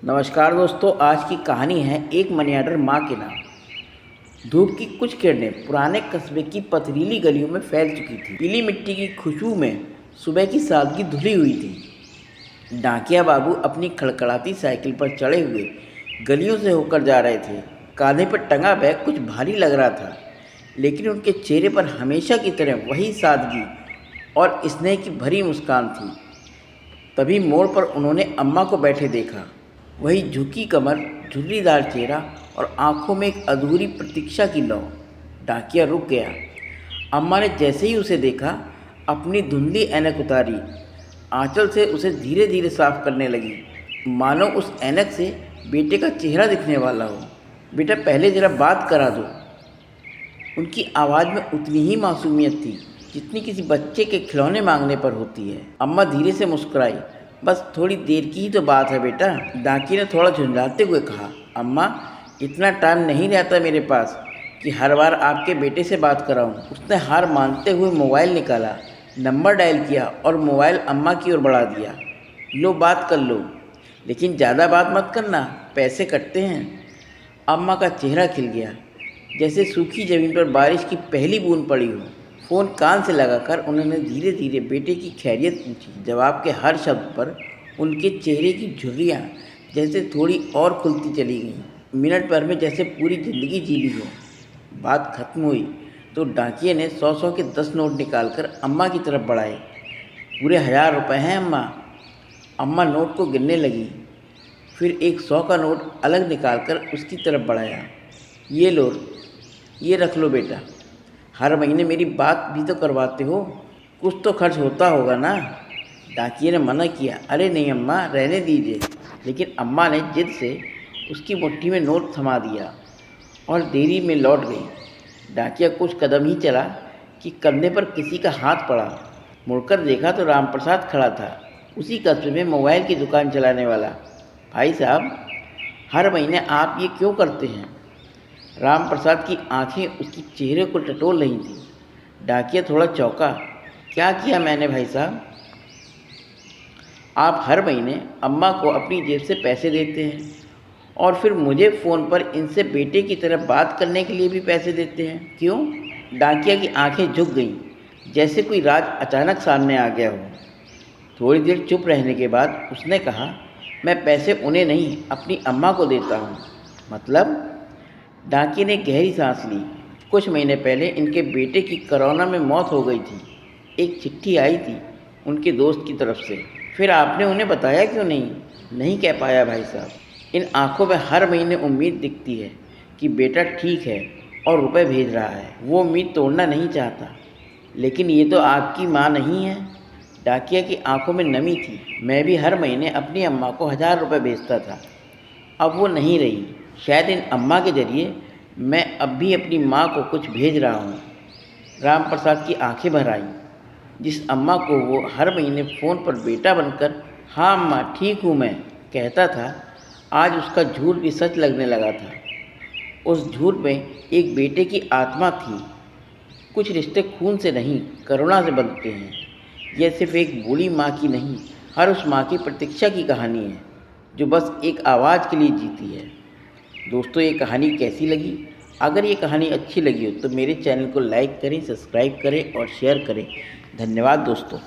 नमस्कार दोस्तों, आज की कहानी है एक मनी ऑर्डर माँ के नाम। धूप की कुछ किरणें पुराने कस्बे की पथरीली गलियों में फैल चुकी थी। पीली मिट्टी की खुशबू में सुबह की सादगी धुली हुई थी। डाकिया बाबू अपनी खड़खड़ाती साइकिल पर चढ़े हुए गलियों से होकर जा रहे थे। कांधे पर टंगा बैग कुछ भारी लग रहा था, लेकिन उनके चेहरे पर हमेशा की तरह वही सादगी और स्नेह की भरी मुस्कान थी। तभी मोड़ पर उन्होंने अम्मा को बैठे देखा। वही झुकी कमर, झुर्रीदार चेहरा और आंखों में एक अधूरी प्रतीक्षा की लौ। डाकिया रुक गया। अम्मा ने जैसे ही उसे देखा, अपनी धुंधली ऐनक उतारी, आंचल से उसे धीरे धीरे साफ करने लगी, मानो उस ऐनक से बेटे का चेहरा दिखने वाला हो। बेटा, पहले ज़रा बात करा दो। उनकी आवाज़ में उतनी ही मासूमियत थी जितनी किसी बच्चे के खिलौने मांगने पर होती है। अम्मा धीरे से मुस्कुराई। बस थोड़ी देर की ही तो बात है बेटा, डाकी ने थोड़ा झुंझलाते हुए कहा। अम्मा, इतना टाइम नहीं रहता मेरे पास कि हर बार आपके बेटे से बात कराऊं। उसने हार मानते हुए मोबाइल निकाला, नंबर डायल किया और मोबाइल अम्मा की ओर बढ़ा दिया। लो, बात कर लो, लेकिन ज़्यादा बात मत करना, पैसे कटते हैं। अम्मा का चेहरा खिल गया, जैसे सूखी ज़मीन पर बारिश की पहली बूंद पड़ी हो। फ़ोन कान से लगाकर उन्होंने धीरे धीरे बेटे की खैरियत पूछी। जवाब के हर शब्द पर उनके चेहरे की झुर्रियाँ जैसे थोड़ी और खुलती चली गईं। मिनट भर में जैसे पूरी ज़िंदगी जी ली हो। बात खत्म हुई तो डाकिये ने 100 के 10 नोट निकालकर अम्मा की तरफ बढ़ाए। पूरे 1000 रुपये हैं अम्मा। अम्मा नोट को गिनने लगी, फिर एक 100 का नोट अलग निकालकर उसकी तरफ बढ़ाया। ये लो, ये रख लो बेटा, हर महीने मेरी बात भी तो करवाते हो, कुछ तो खर्च होता होगा ना। डाकिये ने मना किया। अरे नहीं अम्मा, रहने दीजिए। लेकिन अम्मा ने जिद से उसकी मुट्ठी में नोट थमा दिया और देरी में लौट गई। डाकिया कुछ कदम ही चला कि कंधे पर किसी का हाथ पड़ा। मुड़कर देखा तो रामप्रसाद खड़ा था, उसी कस्बे में मोबाइल की दुकान चलाने वाला। भाई साहब, हर महीने आप ये क्यों करते हैं? रामप्रसाद की आंखें उसके चेहरे को टटोल रही थीं। डाकिया थोड़ा चौंका। क्या किया मैंने भाई साहब? आप हर महीने अम्मा को अपनी जेब से पैसे देते हैं और फिर मुझे फ़ोन पर इनसे बेटे की तरह बात करने के लिए भी पैसे देते हैं, क्यों? डाकिया की आंखें झुक गईं, जैसे कोई राज अचानक सामने आ गया हो। थोड़ी देर चुप रहने के बाद उसने कहा, मैं पैसे उन्हें नहीं, अपनी अम्मा को देता हूँ। मतलब? डाकिये ने गहरी सांस ली। कुछ महीने पहले इनके बेटे की कोरोना में मौत हो गई थी। एक चिट्ठी आई थी उनके दोस्त की तरफ से। फिर आपने उन्हें बताया क्यों नहीं? नहीं कह पाया भाई साहब। इन आंखों में हर महीने उम्मीद दिखती है कि बेटा ठीक है और रुपए भेज रहा है। वो उम्मीद तोड़ना नहीं चाहता। लेकिन ये तो आपकी माँ नहीं है। डाकिया की आंखों में नमी थी। मैं भी हर महीने अपनी अम्मा को 1000 रुपये भेजता था। अब वो नहीं रही। शायद इन अम्मा के ज़रिए मैं अब भी अपनी माँ को कुछ भेज रहा हूँ। रामप्रसाद की आंखें भर आईं। जिस अम्मा को वो हर महीने फ़ोन पर बेटा बनकर हाँ अम्मा ठीक हूँ मैं कहता था, आज उसका झूठ भी सच लगने लगा था। उस झूठ में एक बेटे की आत्मा थी। कुछ रिश्ते खून से नहीं, करुणा से बनते हैं। यह सिर्फ एक बूढ़ी माँ की नहीं, हर उस माँ की प्रतीक्षा की कहानी है जो बस एक आवाज़ के लिए जीती है। दोस्तों, ये कहानी कैसी लगी? अगर ये कहानी अच्छी लगी हो तो मेरे चैनल को लाइक करें, सब्सक्राइब करें और शेयर करें। धन्यवाद दोस्तों।